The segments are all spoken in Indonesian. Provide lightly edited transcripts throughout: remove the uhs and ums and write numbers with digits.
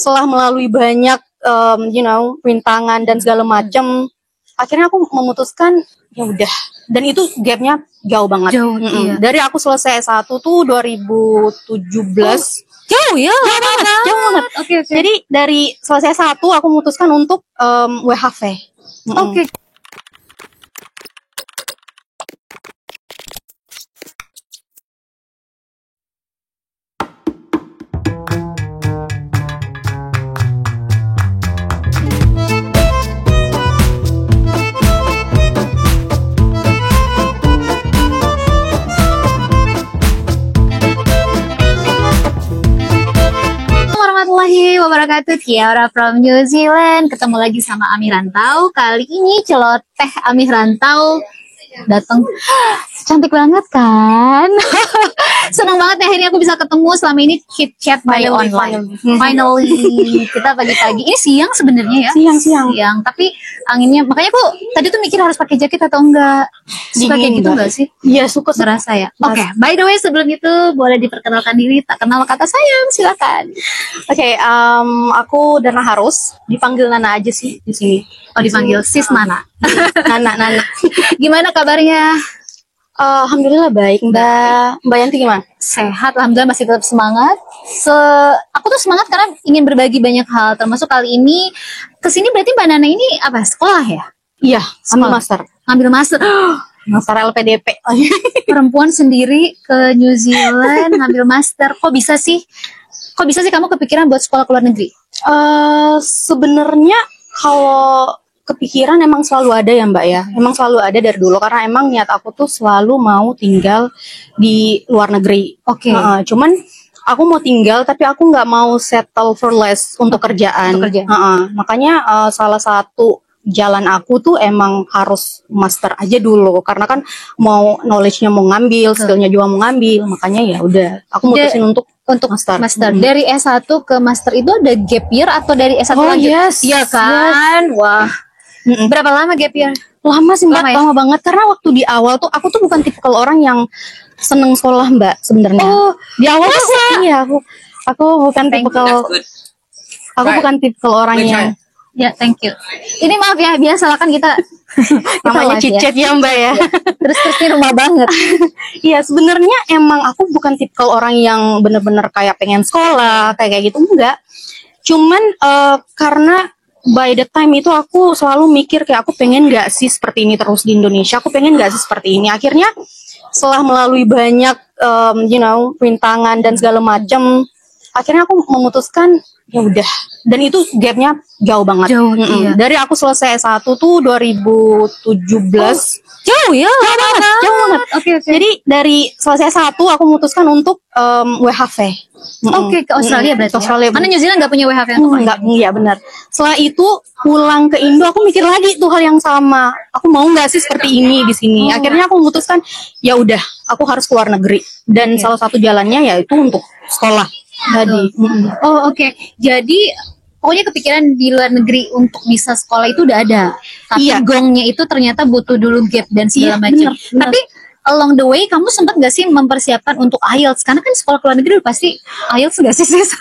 setelah melalui banyak rintangan dan segala macam, akhirnya aku memutuskan ya udah. Dan itu gapnya jauh banget. Iya. Dari aku selesai S1 tuh 2017. Jauh ya, Jauh banget. Oke. Jadi dari selesai S1 aku memutuskan untuk WHV. Oke. Warahmatullahi wabarakatuh. Kiara from New Zealand. Ketemu lagi sama Ami Rantau. Kali ini celoteh Ami Rantau datang. Cantik banget kan? Senang banget ya akhirnya aku bisa ketemu. Selama ini chit chat by online. Finally kita pagi-pagi. Ini siang sebenarnya ya. Siang. Tapi anginnya, makanya aku tadi tuh mikir harus pakai jaket atau enggak. Suka kayak gitu enggak sih? Iya, suka. Merasa ya. Oke, by the way sebelum itu boleh diperkenalkan diri. Tak kenal kata sayang, silakan. Oke, aku Dana Harus, dipanggil Nana aja sih di sini. Oh, dipanggil Sis Nana. Nana. Gimana kabarnya? Alhamdulillah baik, Mbak Yanti gimana? Sehat, alhamdulillah masih tetap semangat. Aku tuh semangat karena ingin berbagi banyak hal, termasuk kali ini kesini berarti Mbak Nana ini apa? Sekolah ya? Iya, ambil master. Ambil master. Master LPDP. Perempuan sendiri ke New Zealand ngambil master. Kok bisa sih kamu kepikiran buat sekolah ke luar negeri? Sebenarnya kalau kepikiran emang selalu ada ya Mbak ya. Emang selalu ada dari dulu karena emang niat aku tuh selalu mau tinggal di luar negeri. Oke. Cuman aku mau tinggal tapi aku nggak mau settle for less untuk kerjaan. Makanya salah satu jalan aku tuh emang harus master aja dulu karena kan mau knowledge-nya mau ngambil, skill-nya juga mau ngambil. Makanya ya udah aku mutusin untuk master. Dari S1 ke master itu ada gap year atau dari S1 lanjut? Iya kan? Yes. Wah. Berapa lama gap year? Lama sih Mbak, lama banget karena waktu di awal tuh aku tuh bukan tipikal orang yang seneng sekolah Mbak sebenarnya. Oh, di awal tuh iya aku bukan tipikal orang yang ya, thank you. Ini maaf ya, biasa kan kita namanya cicet ya Mbak ya. Terus ini rumah banget. Iya, sebenarnya emang aku bukan tipikal orang yang bener-bener kayak pengen sekolah, kayak gitu enggak. Cuman karena by the time itu aku selalu mikir kayak aku pengen gak sih seperti ini terus di Indonesia. Aku pengen gak sih seperti ini. Akhirnya setelah melalui banyak rintangan dan segala macam, akhirnya aku memutuskan ya udah. Dan itu gapnya jauh banget. Iya. Dari aku selesai S1 tuh 2017. Jauh ya, jauh banget. Oke. Jadi dari selesai S1 aku memutuskan untuk WHV. Oke, ke Australia berarti. Australia. Karena New Zealand nggak punya WHV enggak, iya benar. Setelah itu pulang ke Indo aku mikir lagi tuh hal yang sama. Aku mau nggak sih seperti ini di sini. Akhirnya aku memutuskan ya udah, aku harus keluar negeri. Dan salah satu jalannya yaitu untuk sekolah. Tadi. Oke. Jadi pokoknya kepikiran di luar negeri untuk bisa sekolah itu udah ada. Tapi gongnya itu ternyata butuh dulu gap dan segala macam. Tapi along the way kamu sempat gak sih mempersiapkan untuk IELTS? Karena kan sekolah ke luar negeri pasti IELTS gak sih sis?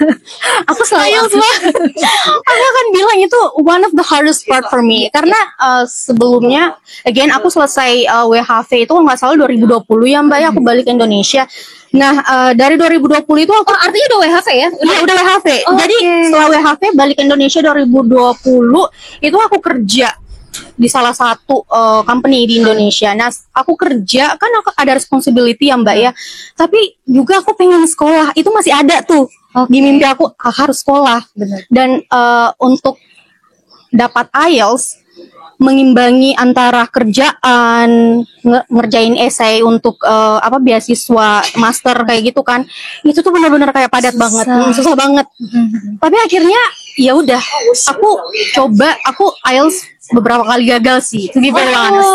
Aku selalu IELTS aku akan bilang itu one of the hardest part for me. Karena sebelumnya, again aku selesai WHV itu nggak salah 2020 ya Mbak ya, aku balik ke Indonesia. Nah dari 2020 itu aku artinya udah WHV ya? Udah WHV. Jadi setelah WHV balik ke Indonesia 2020 itu aku kerja di salah satu company di Indonesia. Nah, aku kerja kan aku ada responsibility ya Mbak ya. Tapi juga aku pengen sekolah. Itu masih ada tuh di mimpi aku harus sekolah. Bener. Dan untuk dapat IELTS mengimbangi antara kerjaan, ngerjain essay untuk beasiswa master kayak gitu kan. Itu tuh benar-benar kayak padat banget, susah banget. Tapi akhirnya ya udah, aku IELTS beberapa kali gagal sih, to be very honest.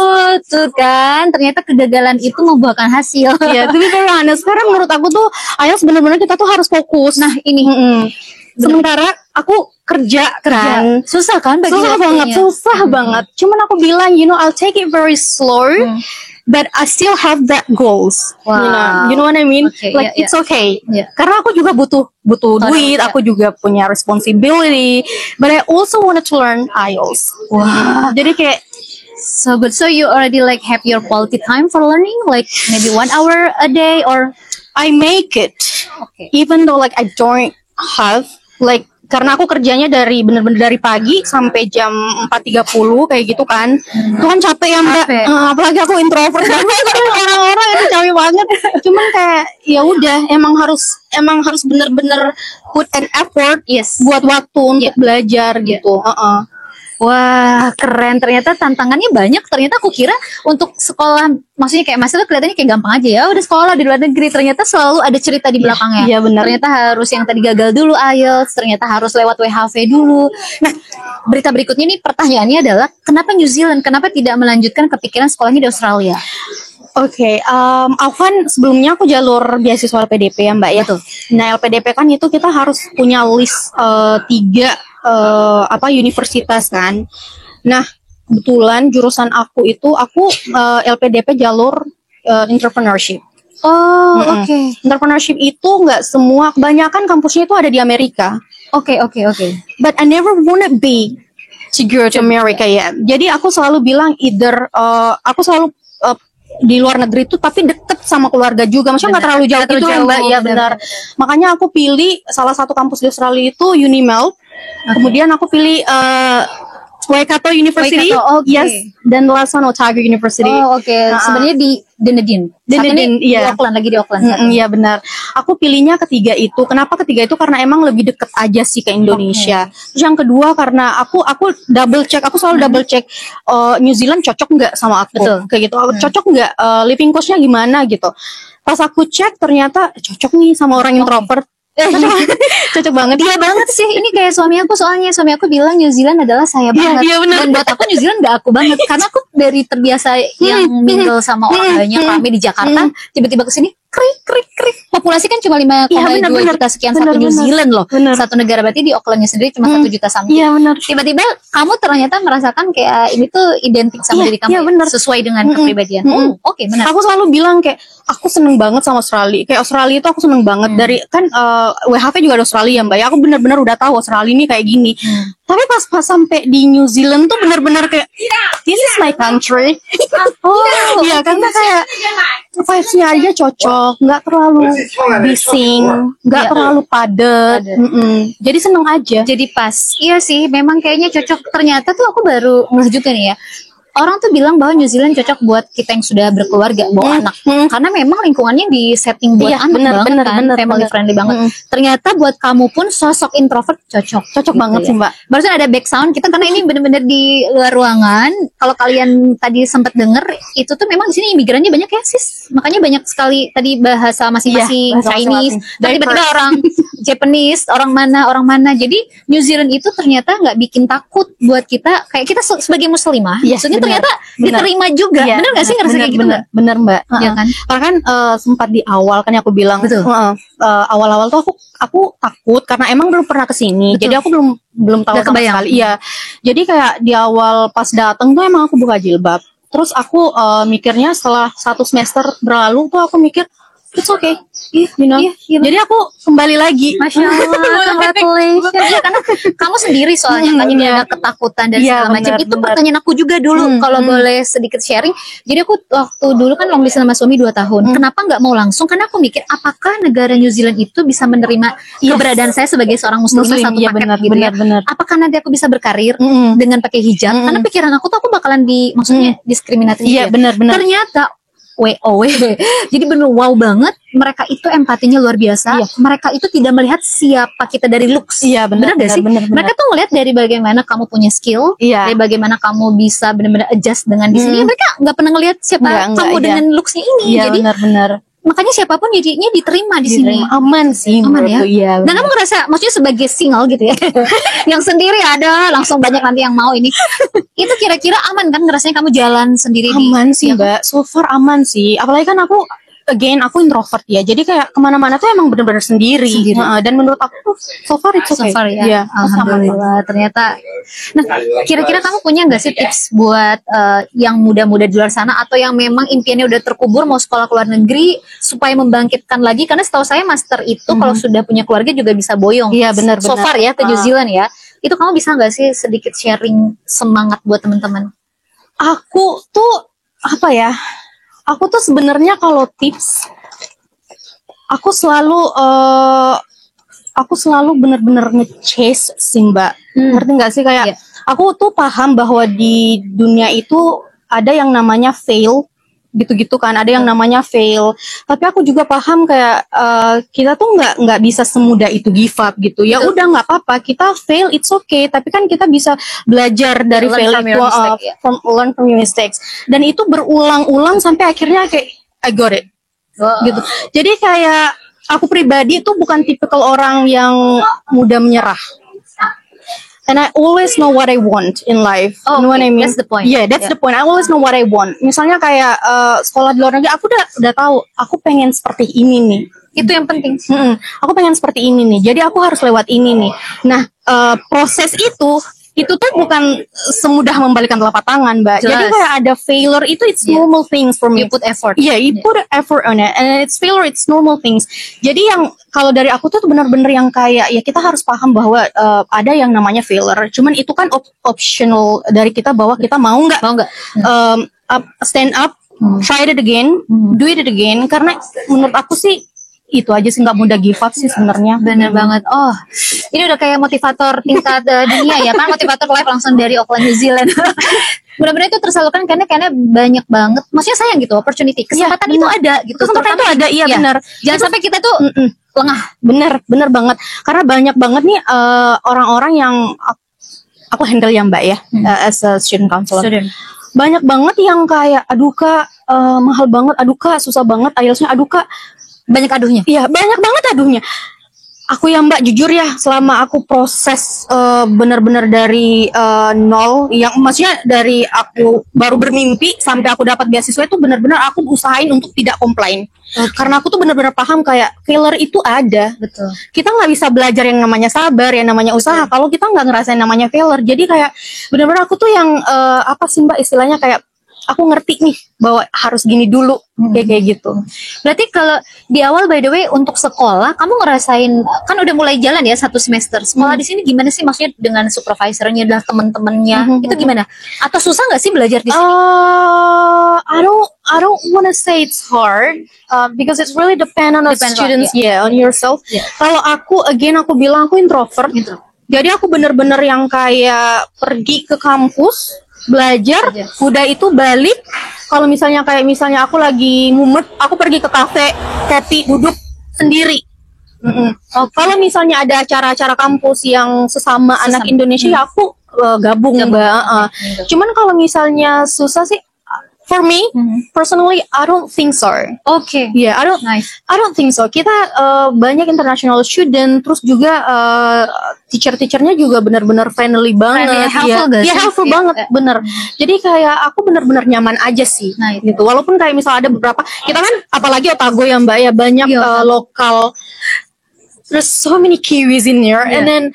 Tuh kan, ternyata kegagalan itu membuahkan hasil. Iya, to be very honest. Karena menurut aku tuh IELTS benar-benar kita tuh harus fokus. Nah ini, sementara aku kerja kan, susah kan? Susah banget. Cuman aku bilang, I'll take it very slow. but I still have that goals. Wow. You know what I mean? Okay, Like yeah, it's okay. Yeah. Karena aku juga butuh duit, yeah. aku juga punya responsibility, but I also wanted to learn IELTS. Wow. Jadi kayak So good. So you already like have your quality time for learning, like maybe 1 hour a day, or I make it. okay. Even though like I don't have like, karena aku kerjanya bener-bener dari pagi sampai jam 4.30 kayak gitu kan. Itu kan capek ya Mbak. Capek. Apalagi aku introvert banget. Orang-orang itu capek banget. Cuman kayak ya udah emang harus bener-bener put an effort Yes. buat waktu untuk belajar gitu. Wah, keren. Ternyata tantangannya banyak. Ternyata aku kira untuk sekolah, maksudnya kayak Mas itu kelihatannya kayak gampang aja ya. Udah sekolah di luar negeri. Ternyata selalu ada cerita di belakangnya. Iya benar. Ternyata harus yang tadi gagal dulu IELTS. Ternyata harus lewat WHV dulu. Nah, berita berikutnya nih pertanyaannya adalah kenapa New Zealand? Kenapa tidak melanjutkan kepikiran sekolahnya di Australia? Oke, aku kan sebelumnya aku jalur beasiswa LPDP ya Mbak ya. Betul. Nah LPDP kan itu kita harus punya list 3 universitas kan. Nah kebetulan jurusan aku LPDP jalur entrepreneurship. Oh, oke. Entrepreneurship itu nggak semua, kebanyakan kampusnya itu ada di Amerika. Oke. But I never wanna be to go to America ya. Jadi aku selalu bilang aku selalu di luar negeri itu tapi deket sama keluarga juga, maksudnya nggak terlalu jauh gitu kan Mbak. Ya benar. Makanya aku pilih salah satu kampus di Australia itu Unimel. Kemudian aku pilih Waikato University, Waikato, okay. Yes, dan the last one Otago University. Oh, oke. Sebenarnya di Dunedin. Dunedin, iya. Lagi di Auckland. Iya benar. Aku pilihnya ketiga itu. Kenapa ketiga itu? Karena emang lebih deket aja sih ke Indonesia. Terus yang kedua karena aku double check. Aku selalu double check New Zealand cocok nggak sama aku. Betul. Kayak gitu. Cocok nggak living cost-nya gimana gitu. Pas aku cek ternyata cocok nih sama orang introvert. Cocok banget. Iya banget sih. Ini kayak suami aku, soalnya suami aku bilang New Zealand adalah saya banget. Iya, bener. Dan buat aku New Zealand gak aku banget. Karena aku dari terbiasa yang mingle sama orang banyak, rame di Jakarta, tiba-tiba kesini krik. Populasi kan cuma 5,2 juta sekian, satu New Zealand loh. Bener. Satu negara, berarti di Aucklandnya sendiri cuma 1 juta something. Iya benar. Tiba-tiba kamu ternyata merasakan kayak ini tuh identik sama diri kamu, iya, bener. sesuai dengan kepribadian. Oke, benar. Aku selalu bilang kayak aku seneng banget sama Australia. Kayak Australia itu aku seneng banget. Dari kan WHV juga ada Australia Mbak. Ya, aku benar-benar udah tahu Australia ini kayak gini. Tapi pas sampai di New Zealand tuh benar-benar kayak this is my country. Iya, karena kayak vibes-nya aja cocok, nggak terlalu bising, nggak terlalu padat. Jadi seneng aja. Jadi pas. Iya sih, memang kayaknya cocok. Ternyata tuh aku baru ngeh juga nih ya. Orang tuh bilang bahwa New Zealand cocok buat kita yang sudah berkeluarga, bawa anak. Karena memang lingkungannya di setting buat anak family friendly banget. Ternyata buat kamu pun sosok introvert cocok gitu banget sih Mbak. Barusan ada back sound kita karena ini bener-bener di luar ruangan. Kalau kalian tadi sempat denger, itu tuh memang di sini imigrannya banyak ya sis. Makanya banyak sekali tadi bahasa masing-masing, Chinese, dan tiba-tiba orang Japanese, orang mana. Jadi New Zealand itu ternyata nggak bikin takut buat kita, kayak kita sebagai muslimah. Maksudnya ternyata diterima juga. Bener gak sih ngerasa kayak gitu? Bener Mbak. Iya kan? Karena kan sempat di awal kan aku bilang. Betul. Awal-awal tuh aku takut karena emang belum pernah kesini. Jadi aku belum tahu sama sekali. Iya. Jadi kayak di awal pas dateng tuh emang aku buka jilbab. Terus aku mikirnya setelah 1 semester berlalu tuh aku mikir it's okay, you know. Jadi aku kembali lagi. Masya Allah, congratulations. Ya, karena kamu sendiri soalnya tadi ada ketakutan dan segala macam. Itu pertanyaan aku juga dulu, kalau boleh sedikit sharing. Jadi aku waktu dulu kan long distance sama suami 2 tahun. Kenapa nggak mau langsung? Karena aku mikir apakah negara New Zealand itu bisa menerima keberadaan saya sebagai seorang muslimah satu paket gitu ya. Apakah nanti aku bisa berkarir dengan pakai hijab? Karena pikiran aku tuh aku bakalan maksudnya diskriminatif. Iya, benar. Ternyata jadi bener wow banget. Mereka itu empatinya luar biasa. Mereka itu tidak melihat siapa kita dari looks. Iya benar gak sih? Mereka tuh ngelihat dari bagaimana kamu punya skill, dari bagaimana kamu bisa benar-benar adjust dengan di sini. Mereka nggak pernah ngelihat siapa kamu dengan looksnya ini. Jadi benar. Makanya siapapun jadinya diterima di sini. Aman sih, aman ya. Iya, dan kamu ngerasa, maksudnya sebagai single gitu ya, yang sendiri ada langsung banyak nanti yang mau ini. Itu kira-kira aman kan ngerasanya kamu jalan sendiri? Aman sih Mbak, so far aman sih. Apalagi kan aku again aku introvert ya. Jadi kayak kemana-mana tuh emang benar-benar sendiri. Dan menurut aku tuh so far it's okay. So far ya. Iya, Alhamdulillah. Ternyata. Nah, kira-kira kamu punya nggak sih tips buat yang muda-muda di luar sana atau yang memang impiannya udah terkubur mau sekolah ke luar negeri supaya membangkitkan lagi? Karena setahu saya master itu kalau sudah punya keluarga juga bisa boyong. Iya benar. So far ya ke New Zealand ya. Itu kamu bisa nggak sih sedikit sharing semangat buat teman-teman? Aku tuh apa ya? Aku tuh sebenarnya kalau tips, aku selalu bener-bener nge-chase sih Mbak. Ngerti nggak sih kayak aku tuh paham bahwa di dunia itu ada yang namanya fail, gitu-gitu kan. Ada yang namanya fail. Tapi aku juga paham kayak kita tuh nggak bisa semudah itu give up gitu. Ya udah nggak apa-apa, kita fail it's okay. Tapi kan kita bisa belajar dari fail itu, learn from your mistakes. Dan itu berulang-ulang sampai akhirnya kayak I got it. Gitu. Jadi kayak aku pribadi tuh bukan tipikal orang yang mudah menyerah. And I always know what I want in life. You know what I mean? That's the point. Yeah, that's the point. I always know what I want. Misalnya kayak sekolah di luar negeri, aku udah tahu. Aku pengen seperti ini nih. Itu yang penting. Aku pengen seperti ini nih. Jadi aku harus lewat ini nih. Nah, proses itu tuh bukan semudah membalikan telapak tangan, Mbak. Jelas. Jadi kayak ada failure itu it's normal things for me. You put effort. Yeah, you put effort on it, and it's failure, it's normal things. Jadi yang kalau dari aku tuh benar-benar yang kayak ya kita harus paham bahwa ada yang namanya failure. Cuman itu kan optional dari kita bahwa kita mau nggak stand up, try it again, do it again. Karena menurut aku sih itu aja sih, nggak mudah give up sih sebenarnya. Bener banget. Oh, ini udah kayak motivator tingkat dunia ya, kan motivator live langsung dari Auckland, New Zealand. Mudah-mudahan itu tersalurkan karena banyak banget. Maksudnya sayang gitu, opportunity, kesempatan itu ada gitu. Kesempatan itu ada, iya benar. Jangan sampai kita tuh lengah. Bener banget. Karena banyak banget nih orang-orang yang aku handle ya Mbak ya, as a student counselor. Banyak banget yang kayak, aduh Kak, mahal banget, aduh Kak, susah banget, IELTS-nya, aduh Kak. Banyak aduhnya. Iya, banyak banget aduhnya. Aku ya Mbak, jujur ya, selama aku proses benar-benar dari nol, yang maksudnya dari aku baru bermimpi sampai aku dapat beasiswa itu benar-benar aku usahain untuk tidak komplain. Karena aku tuh benar-benar paham kayak failure itu ada. Betul. Kita nggak bisa belajar yang namanya sabar, yang namanya usaha kalau kita nggak ngerasain namanya failure. Jadi kayak benar-benar aku tuh yang apa sih Mbak istilahnya kayak aku ngerti nih bahwa harus gini dulu kayak gitu. Berarti kalau di awal by the way untuk sekolah kamu ngerasain kan udah mulai jalan ya 1 semester. Sekolah di sini gimana sih maksudnya dengan supervisornya dan teman-temannya? Itu gimana? Atau susah nggak sih belajar di sini? I don't wanna say it's hard because it's really depend on the students, on yourself. Kalau aku bilang aku introvert. Jadi aku bener-bener yang kayak pergi ke kampus, belajar, udah itu balik. Kalau misalnya aku lagi mumet, aku pergi ke kafe, kopi, duduk sendiri. Kalau misalnya ada acara-acara kampus yang sesama anak Indonesia, ya aku gabung Mbak. Cuman kalau misalnya susah sih, for me, personally, I don't think so. Okay. Yeah, I don't think so. Kita banyak international student, terus juga teacher-teachernya juga benar-benar friendly banget. Helpful banget, bener. Jadi kayak aku benar-benar nyaman aja sih, gitu. Walaupun kayak misal ada beberapa, kita kan apalagi Otago ya Mbak ya, banyak lokal. There's so many Kiwis in here, and then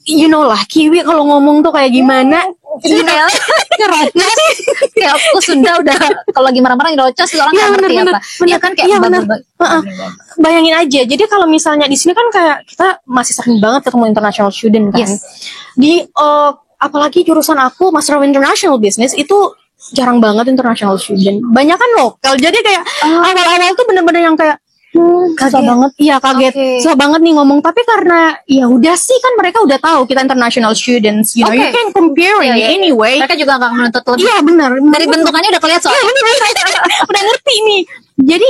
you know lah, Kiwi kalau ngomong tuh kayak gimana. Kayak aku Sunda udah kalau lagi marah-marah nyerocos orang nggak ngerti apa. Iya kan kayak bayangin aja. Jadi kalau misalnya di sini kan kayak kita masih sering banget ketemu international student kan. Di apalagi jurusan aku Master of International Business itu jarang banget international student. Banyak kan lokal. Jadi kayak awal-awal tuh bener-bener yang kayak susah banget, kaget, susah banget nih ngomong. Tapi karena ya udah sih kan mereka udah tahu kita international students, you know, you can comparing anyway. Mereka juga nggak menuntut lebih. Iya benar. Dari bentukannya udah kelihatan soalnya. Udah ngerti nih. Jadi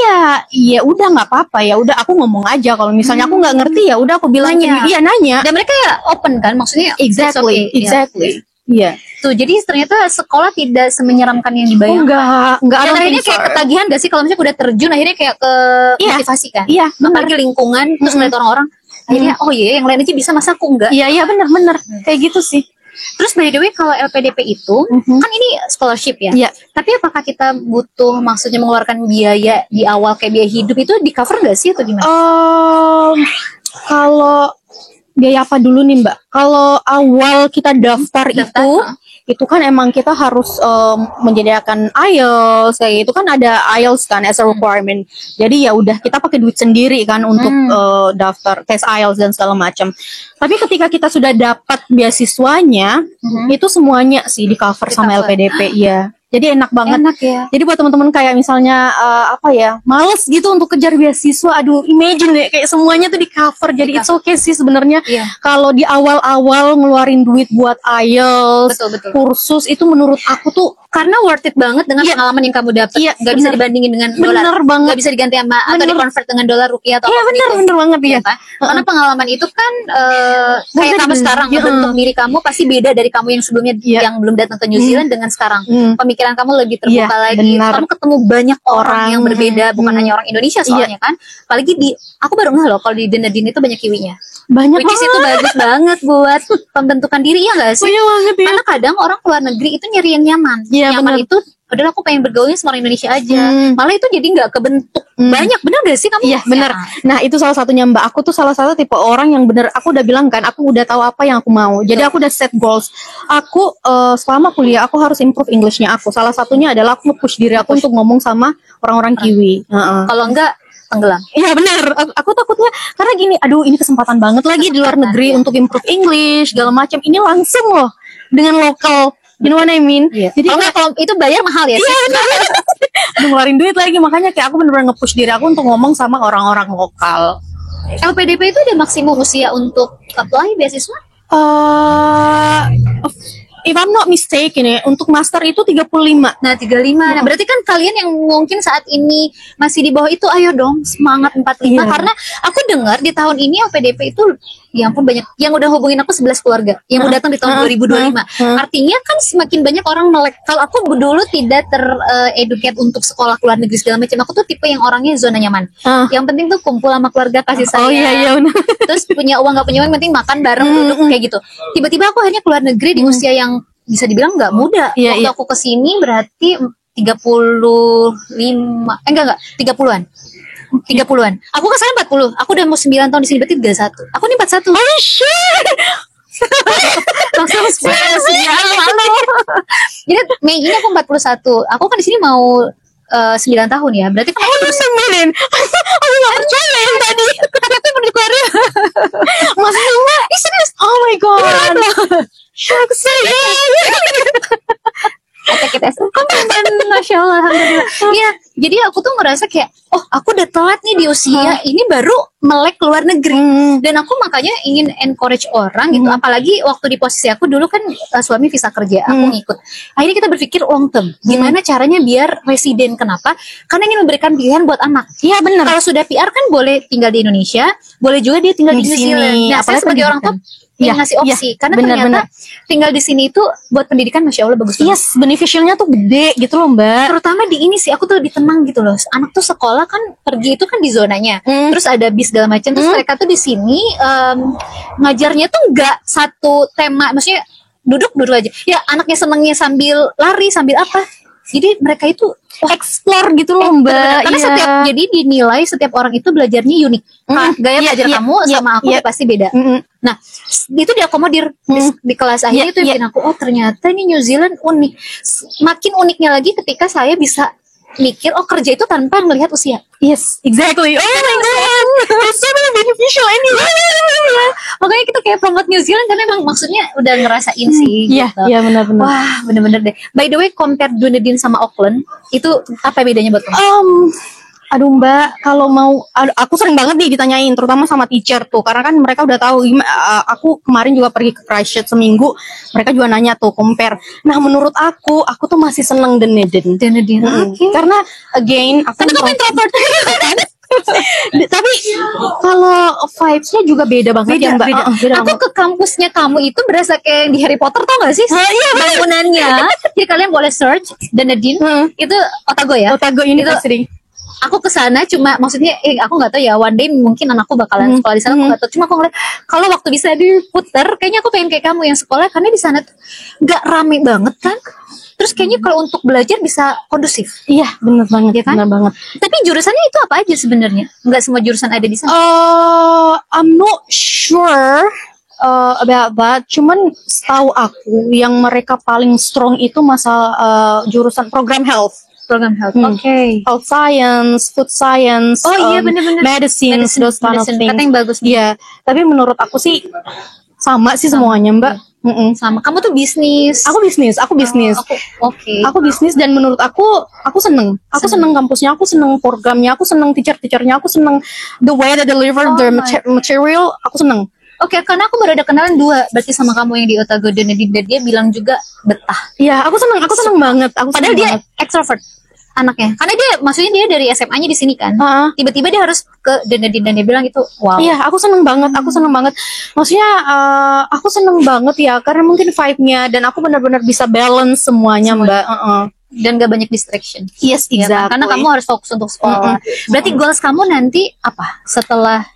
ya udah nggak apa-apa, ya udah aku ngomong aja. Kalau misalnya aku nggak ngerti ya udah aku bilang nanya. Dan mereka ya open kan, maksudnya exactly. Iya. Tuh, jadi ternyata sekolah tidak semenyeramkan yang dibayangkan. Enggak. Dan akhirnya kayak ketagihan gak sih kalau misalnya udah terjun akhirnya kayak ke motivasi kan? Iya, apalagi lingkungan terus melihat orang-orang akhirnya yang lain aja bisa masa aku enggak? Iya benar. Kayak gitu sih. Terus by the way kalau LPDP itu kan ini scholarship ya. Iya. Tapi apakah kita butuh maksudnya mengeluarkan biaya di awal kayak biaya hidup itu di cover nggak sih atau gimana? Kalau biaya apa dulu nih Mbak? Kalau awal kita daftar itu kan emang kita harus menyediakan IELTS kayak itu kan ada IELTS kan as a requirement. Jadi ya udah kita pakai duit sendiri kan untuk daftar tes IELTS dan segala macam. Tapi ketika kita sudah dapat beasiswanya, itu semuanya sih di cover sama LPDP ya. Jadi enak banget. Enak ya. Jadi buat teman-teman kayak misalnya males gitu untuk kejar beasiswa. Aduh, imagine deh kayak semuanya tuh di cover. Jadi it's okay sih sebenarnya. Iya. Kalau di awal-awal ngeluarin duit buat IELTS, Betul. kursus itu menurut aku tuh Karena worth it banget dengan pengalaman yang kamu dapat. Iya, Gak bisa dibandingin dengan dolar. Bener banget. Gak bisa diganti sama atau di-convert dengan dolar rupiah atau Iya bener banget ya. Kan? Karena pengalaman itu kan kayak kamu sekarang bentuk diri kamu pasti beda dari kamu yang sebelumnya yang belum datang ke New Zealand dengan sekarang. Pemikiran kamu lebih terbuka lagi. Benar. Kamu ketemu banyak orang yang berbeda, bukan hanya orang Indonesia soalnya kan. Apalagi aku baru ngeh loh kalau di Dunedin itu banyak kiwinya. Banyak Which is itu bagus banget buat pembentukan diri ya gak sih? Banyak banget ya. Karena kadang orang keluar negeri itu nyari yang nyaman. Iya, Nyaman bener. itu adalah aku pengen bergaulnya sama orang Indonesia aja. Malah itu jadi nggak kebentuk banyak. Bener gak sih kamu? Iya benar. Nah itu salah satunya Mbak. Aku tuh salah satu tipe orang yang bener. Aku udah bilang kan, aku udah tahu apa yang aku mau. Jadi aku udah set goals. Aku selama kuliah aku harus improve Englishnya aku. Salah satunya adalah aku nge-push diri aku untuk ngomong sama orang-orang Kiwi. Kalau enggak tenggelam. Iya benar. Aku takutnya karena gini, aduh ini kesempatan banget lagi di luar negeri untuk improve English segala macam. Ini langsung loh dengan lokal. You know what I mean? Iya. Jadi kalau itu bayar mahal ya? Iya benar. Aduh ngeluarin duit lagi, makanya kayak aku bener-bener nge-push diri aku untuk ngomong sama orang-orang lokal. LPDP itu ada maksimum usia untuk apply beasiswa? If I'm not mistaken ya, untuk master itu 35. Nah 35. Nah berarti kan kalian yang mungkin saat ini masih di bawah itu, ayo dong semangat 45. Iya. Karena aku dengar di tahun ini LPDP itu ya ampun banyak yang udah hubungin aku 11 keluarga yang udah datang di tahun 2025. Artinya kan semakin banyak orang melek. Kalau aku dulu tidak tereduket untuk sekolah ke luar negeri segala macam. Aku tuh tipe yang orangnya zona nyaman. Yang penting tuh kumpul sama keluarga, kasih sayang. Oh iya benar. Terus punya uang gak punya uang, yang penting makan bareng duduk kayak gitu. Tiba-tiba aku akhirnya keluar negeri di usia yang bisa dibilang nggak muda. Waktu aku kesini berarti 35 enggak 30-an. 30-an. Aku kan sana 40. Aku udah mau 9 tahun di sini, berarti 31. Aku nih 41. Oh shit. Langsung Jadi Mei ini aku 41. Aku kan di sini mau 9 tahun ya. Berarti kan aku Terus nemenin. Aku gak percaya yang tadi. kan aku yang keluar. Maksudnya enggak? Serius? Oh my god. Shock sih. Masya Allah, alhamdulillah. Iya, jadi aku tuh ngerasa kayak, oh aku udah telat nih di usia ini baru melek luar negeri. Dan aku makanya ingin encourage orang gitu. Apalagi waktu di posisi aku dulu kan suami visa kerja, aku ngikut. Akhirnya kita berpikir long term, gimana caranya biar residen. Kenapa? Karena ingin memberikan pilihan buat anak. Iya benar. Kalau sudah PR kan boleh tinggal di Indonesia, boleh juga dia tinggal di New Zealand. Nah, saya sebagai orang tua yang ngasih opsi, karena ternyata tinggal di sini itu buat pendidikan masya Allah bagus banget. Yes, beneficialnya tuh gede gitu loh Mbak. Terutama di ini sih aku tuh lebih tenang gitu loh. Anak tuh sekolah kan pergi itu kan di zonanya, terus ada bis segala macam, terus mereka tuh di sini ngajarnya tuh nggak satu tema, maksudnya duduk aja. Ya anaknya senengnya sambil lari sambil apa. Jadi mereka itu explore gitu loh Mbak. Karena jadi dinilai setiap orang itu belajarnya unik. Gaya belajar kamu sama aku pasti beda. Nah, itu diakomodir di kelas akhirnya itu yang bikin aku, oh ternyata ini New Zealand unik. Makin uniknya lagi ketika saya bisa mikir, oh kerja itu tanpa melihat usia. Yes, exactly. Oh my god, it's so beneficial anyway. Makanya kita kayak promote New Zealand karena emang maksudnya udah ngerasain sih. Iya, gitu. iya benar-benar. Wah, bener-bener deh. By the way, compare Dunedin sama Auckland, itu apa bedanya buat kamu? Aduh Mbak, kalau mau, aku sering banget nih ditanyain, terutama sama teacher tuh, karena kan mereka udah tahu. Aku kemarin juga pergi ke Christchurch seminggu, mereka juga nanya tuh compare. Nah menurut aku tuh masih seneng Dunedin. Karena again, aku introvert. Tapi kalau vibes-nya juga beda banget ya Mbak. Beda aku ke kampusnya kamu itu berasa kayak di Harry Potter, tau gak sih? Iya, bangunannya. Jadi kalian boleh search Dunedin, itu Otago ya? Otago University. aku kesana cuma maksudnya aku nggak tahu ya, one day mungkin anakku bakalan sekolah di sana, aku nggak tahu. Cuma aku ngeliat kalau waktu bisa diputer, kayaknya aku pengen kayak kamu yang sekolah, karena di sana tuh nggak rame banget kan. Terus kayaknya kalau untuk belajar bisa kondusif. Iya, benar banget, Ya kan? benar banget. Tapi jurusannya itu apa aja sebenarnya? Nggak semua jurusan ada di sana. I'm not sure about that. Cuman setahu aku yang mereka paling strong itu masalah jurusan program health. Program health. Oke. Health science, food science, Oh iya, bener-bener. medicine, those kind of medicine. things. Kata yang bagus. Iya, tapi menurut aku sih sama sih semuanya, Mbak. Sama. Kamu tuh bisnis. Aku bisnis. Oke. Aku bisnis, dan menurut aku seneng. Aku seneng kampusnya, aku seneng programnya, aku seneng teacher-teachernya, aku seneng the way they deliver the material. Aku seneng. Oke, karena aku baru ada kenalan 2 berarti sama kamu yang di Otago dan dia bilang juga betah. Iya, aku seneng banget. Padahal dia extrovert anaknya. Karena dia maksudnya dia dari SMA-nya di sini kan. Tiba-tiba dia harus ke dan dia bilang itu wow. Iya, aku seneng banget. Maksudnya aku seneng banget ya, karena mungkin vibe-nya, dan aku benar-benar bisa balance semuanya, Mbak. Dan gak banyak distraction. Yes, exactly. Ya, karena kamu harus fokus untuk sekolah. Berarti goals kamu nanti apa setelah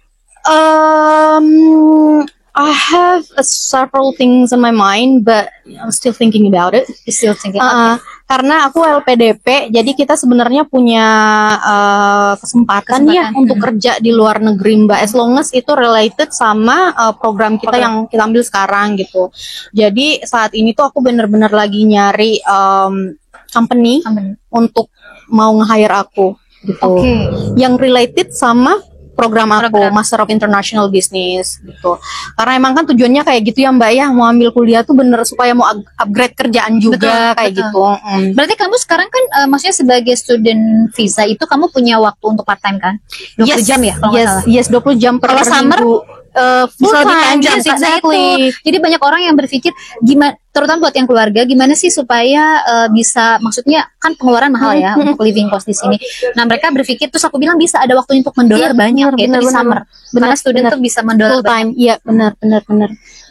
I have several things in my mind, but I'm still thinking about it. still thinking? Karena aku LPDP, jadi kita sebenarnya punya kesempatan ya untuk kerja di luar negeri, Mbak. As long as itu related sama program kita yang kita ambil sekarang gitu. Jadi saat ini tuh aku bener-bener lagi nyari company untuk mau nge-hire aku gitu. Yang related sama program aku, Master of International Business gitu. Karena emang kan tujuannya kayak gitu ya, Mbak ya, mau ambil kuliah tuh bener supaya mau upgrade kerjaan juga, kayak gitu. Berarti kamu sekarang kan maksudnya sebagai student visa itu kamu punya waktu untuk part time kan? 20 jam ya kalau nggak salah. Yes, 20 jam per minggu. Full bisa lebih time, panjang, yes, exactly. Jadi banyak orang yang berpikir gimana, terutama buat yang keluarga, gimana sih supaya bisa, maksudnya kan pengeluaran mahal ya untuk living cost di sini. Nah mereka berpikir, terus aku bilang bisa ada waktu untuk mendolar banyak, yaitu di summer. Karena student tuh bisa mendolar full time. Iya, benar.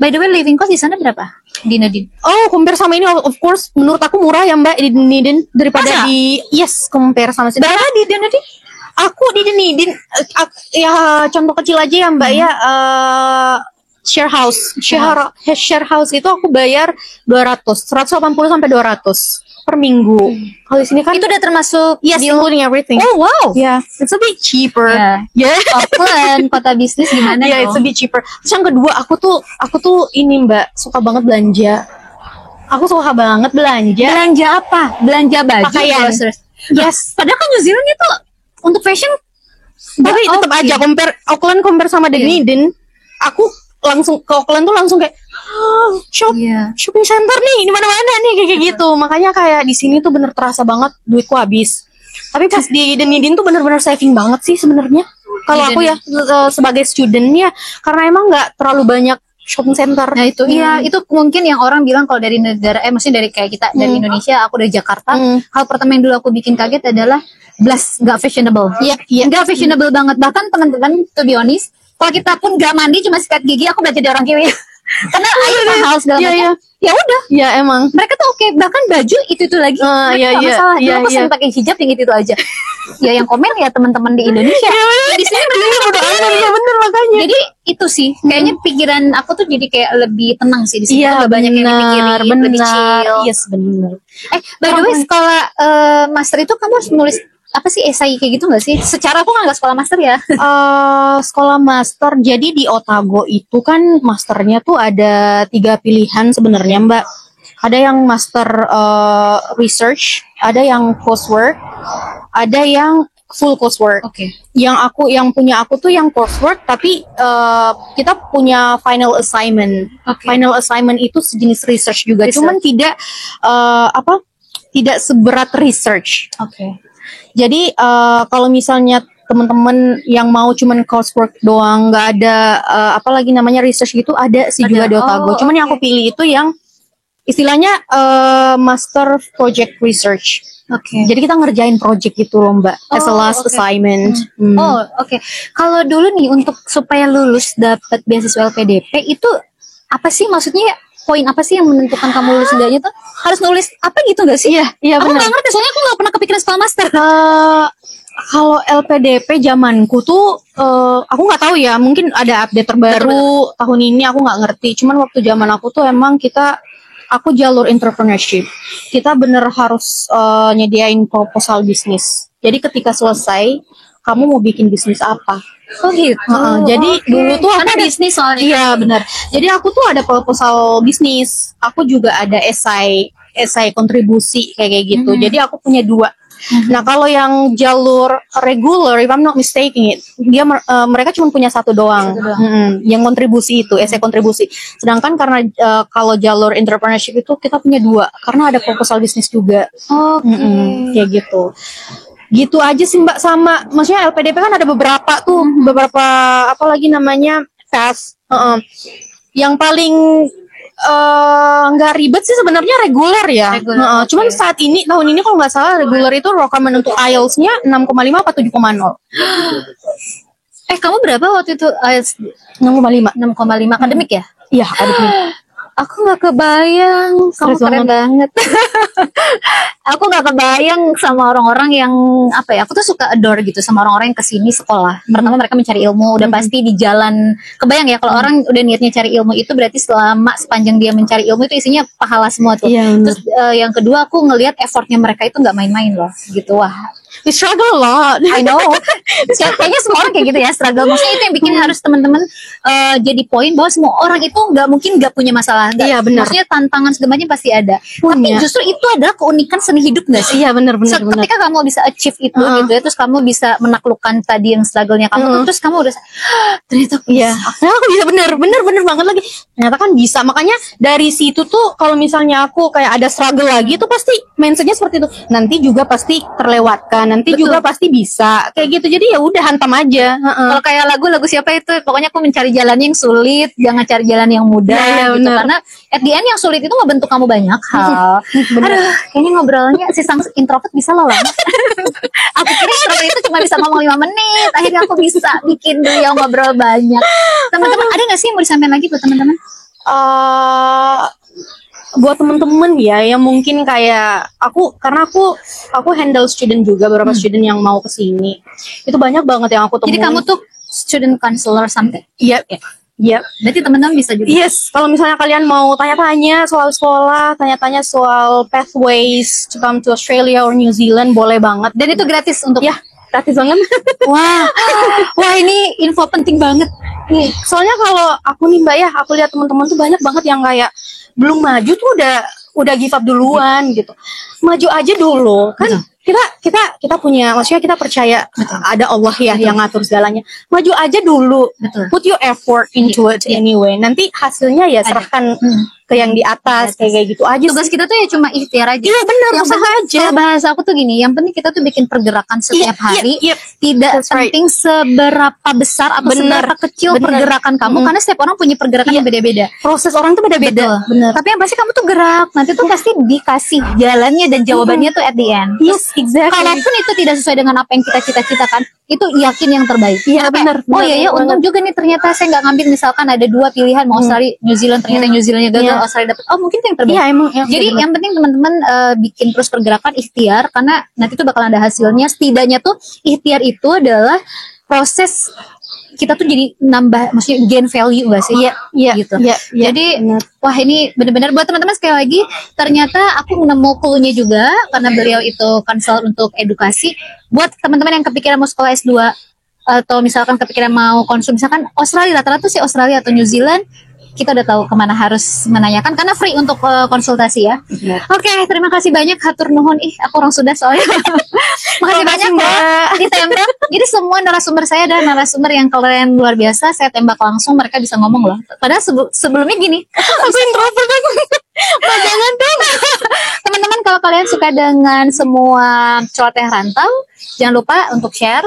By the way, living cost di sana berapa? Di Dunedin? Oh, compare sama ini, of course, menurut aku murah ya, Mbak, di Dunedin daripada di compare sama sini. Berapa di Dunedin? Aku di Dunedin, ya contoh kecil aja ya, Mbak ya, share house itu aku bayar 180 sampai 200 per minggu. Kalau di sini kan itu udah termasuk including everything. Oh wow. Yeah, it's a bit cheaper. Yeah. Auckland, kota bisnis gimana? Yeah, it's a bit cheaper. Terus yang kedua, aku tuh ini, Mbak, suka banget belanja. Aku suka banget belanja. Belanja apa? Belanja baju, pakaian. Yes. Padahal kan New Zealand itu untuk fashion, tapi tetap aja Auckland compare sama Dunedin, aku langsung ke Auckland tuh langsung kayak shopping center nih di mana-mana nih kayak gitu. Makanya kayak di sini tuh bener terasa banget duitku habis. Tapi pas di Dunedin tuh bener-bener saving banget sih sebenarnya. Kalau aku ya sebagai student ya, karena emang nggak terlalu banyak shopping center. Nah itu itu mungkin yang orang bilang kalau dari negara maksudnya dari kayak kita dari Indonesia, aku dari Jakarta, hal pertama yang dulu aku bikin kaget adalah blast, nggak fashionable. Nggak fashionable banget. Bahkan teman-teman, to be honest, kalau kita pun nggak mandi cuma sikat gigi, aku belajar dari orang Kiwi. Karena air mahal segala macam. Ya udah. Ya emang. Mereka tuh oke. Bahkan baju itu lagi. Masalah. Dulu aku sering pakai hijab yang itu aja. Ya yang komen ya teman-teman di Indonesia. Di sini bener makanya. Jadi itu sih kayaknya pikiran aku tuh jadi kayak lebih tenang sih di sini. Iya, banyak yang dipikirin, lebih chill. Yes, benar. By the way, sekolah master itu kamu harus nulis apa sih, esai kayak gitu nggak sih? Secara aku nggak sekolah master ya. Sekolah master, jadi di Otago itu kan masternya tuh ada 3 pilihan sebenarnya, Mbak. Ada yang master research, ada yang coursework, ada yang full coursework. Yang punya aku tuh yang coursework, tapi kita punya final assignment. Final assignment itu sejenis research juga, cuman tidak tidak seberat research. Jadi kalau misalnya teman-teman yang mau cuman coursework doang, nggak ada apalagi namanya research gitu, ada sih juga di Otago. Cuman yang aku pilih itu yang istilahnya master project research. Jadi kita ngerjain project gitu loh, Mbak, as a last assignment. Kalau dulu nih untuk supaya lulus dapat beasiswa LPDP itu apa sih maksudnya? Poin apa sih yang menentukan kamu lulus enggaknya tuh? Harus nulis apa gitu nggak sih? Iya aku benar. nggak ngerti, soalnya aku nggak pernah kepikiran sekolah master. Kalau LPDP zamanku tuh aku nggak tahu ya, mungkin ada update terbaru tahun ini aku nggak ngerti. Cuman waktu zaman aku tuh emang aku jalur entrepreneurship. Kita bener harus nyediain proposal bisnis. Jadi ketika selesai, kamu mau bikin bisnis apa? Oh gitu. Jadi dulu tuh karena bisnis soalnya. Iya benar. Jadi aku tuh ada proposal bisnis. Aku juga ada esai kontribusi kayak gitu. Jadi aku punya 2. Nah kalau yang jalur regular, if I'm not mistaken, mereka cuma punya 1 doang. Yang kontribusi itu, esai kontribusi. Sedangkan karena kalau jalur entrepreneurship itu kita punya 2, karena ada proposal bisnis juga. Kayak gitu. Gitu aja sih Mbak, sama maksudnya LPDP kan ada beberapa tuh, beberapa apalagi namanya tes. Yang paling nggak ribet sih sebenarnya reguler ya. Cuman saat ini tahun ini kalau nggak salah reguler itu requirement untuk IELTS-nya 6,5 apa 7,0. Kamu berapa waktu itu IELTS? 6,5 akademik ya? Iya, akademik. Aku nggak kebayang, kamu keren banget. Aku nggak kebayang sama orang-orang yang apa ya? Aku tuh suka adore gitu sama orang-orang yang kesini sekolah. Pertama mereka mencari ilmu, udah pasti di jalan. Kebayang ya kalau orang udah niatnya cari ilmu itu berarti sepanjang dia mencari ilmu itu isinya pahala semua tuh. Terus yang kedua aku ngelihat effortnya mereka itu nggak main-main loh, gitu. Wah, we struggle a lot. I know. Kayaknya semua orang kayak gitu ya, struggle. Maksudnya itu yang bikin harus teman-teman jadi poin bahwa semua orang itu nggak mungkin nggak punya masalah. Iya benar. Maksudnya tantangan segamanya pasti ada. Tapi justru itu adalah keunikan seni hidup nggak sih? Iya benar. Ketika kamu bisa achieve itu gitu ya, terus kamu bisa menaklukkan tadi yang struggle-nya kamu, terus kamu udah ternyata aku bisa bener banget lagi. Ternyata kan bisa. Makanya dari situ tuh kalau misalnya aku kayak ada struggle lagi tuh pasti mindsetnya seperti itu. Nanti juga pasti terlewatkan. Nanti juga pasti bisa. Kayak gitu. Jadi ya udah hantam aja. Kalau kayak lagu siapa itu, pokoknya aku mencari jalan yang sulit, jangan cari jalan yang mudah gitu. Karena at the end yang sulit itu ngebentuk kamu banyak hal. Aduh, kayaknya ngobrolnya si sang introvert bisa loh lama. Aku kira introvert itu cuma bisa ngomong 5 menit. Akhirnya aku bisa bikin beliau ngobrol banyak. Teman-teman ada nggak sih yang mau disampaikan lagi buat teman-teman? Buat temen-temen ya yang mungkin kayak karena aku handle student juga, beberapa student yang mau kesini itu banyak banget yang aku temuin. Jadi kamu tuh student counselor something? Iya. Berarti teman-teman bisa juga. Yes, kalau misalnya kalian mau tanya-tanya soal sekolah, tanya-tanya soal pathways to come to Australia or New Zealand, boleh banget. Dan itu gratis untuk? Ya, gratis banget. Wah ini info penting banget. Nih, soalnya kalau aku nih Mbak ya, aku lihat teman-teman tuh banyak banget yang kayak belum maju tuh udah give up duluan gitu. Maju aja dulu kan. Kita punya, maksudnya kita percaya ada Allah ya yang ngatur segalanya. Maju aja dulu. Put your effort into it anyway. Nanti hasilnya ya serahkan ke yang di atas kayak gitu aja. Tugas kita tuh ya cuma ikhtiar aja. Iya benar, yang usaha aja. Bahasa aku tuh gini, yang penting kita tuh bikin pergerakan setiap hari. Tidak penting seberapa besar atau seberapa kecil pergerakan kamu, karena setiap orang punya pergerakan yang beda-beda. Proses orang tuh beda-beda. Tapi yang pasti kamu tuh gerak, nanti tuh pasti dikasih jalannya dan jawabannya tuh at the end. Yes, exactly. Kalaupun itu tidak sesuai dengan apa yang kita cita-citakan, itu yakin yang terbaik. Iya benar. Oh iya ya, untung juga nih ternyata saya nggak ngambil misalkan ada 2 pilihan mau Australia, New Zealand, ternyata New Zealandnya gagal, Australia dapat. Oh mungkin itu yang terbaik. Iya emang. Jadi yang penting teman-teman bikin terus pergerakan ikhtiar, karena nanti tuh bakalan ada hasilnya. Setidaknya tuh ikhtiar itu adalah proses kita tuh jadi nambah, maksudnya gain value gak sih? Iya gitu. Iya, jadi wah ini benar-benar buat teman-teman sekali lagi, ternyata aku nemu clue-nya juga karena beliau itu konselor untuk edukasi. Buat teman-teman yang kepikiran mau sekolah S2 atau misalkan kepikiran mau konsum misalkan Australia, rata-rata sih Australia atau New Zealand, kita udah tahu kemana harus menanyakan karena free untuk konsultasi ya. Oke, terima kasih banyak, hatur nuhun. Aku orang sudah soalnya. Makasih banyak Mbak. Ditembak. Jadi semua narasumber saya adalah narasumber yang keren luar biasa. Saya tembak langsung, mereka bisa ngomong loh. Padahal sebelumnya gini, aku introvert aku. Jangan dong. Teman-teman, kalau kalian suka dengan semua celoteh rantau, jangan lupa untuk share,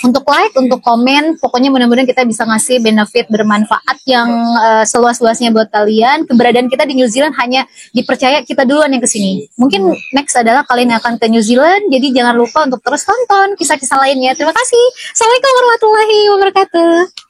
untuk like, untuk komen. Pokoknya mudah-mudahan kita bisa ngasih benefit bermanfaat yang seluas-luasnya buat kalian. Keberadaan kita di New Zealand hanya dipercaya kita duluan yang kesini. Mungkin next adalah kalian yang akan ke New Zealand. Jadi jangan lupa untuk terus tonton kisah-kisah lainnya. Terima kasih. Assalamualaikum warahmatullahi wabarakatuh.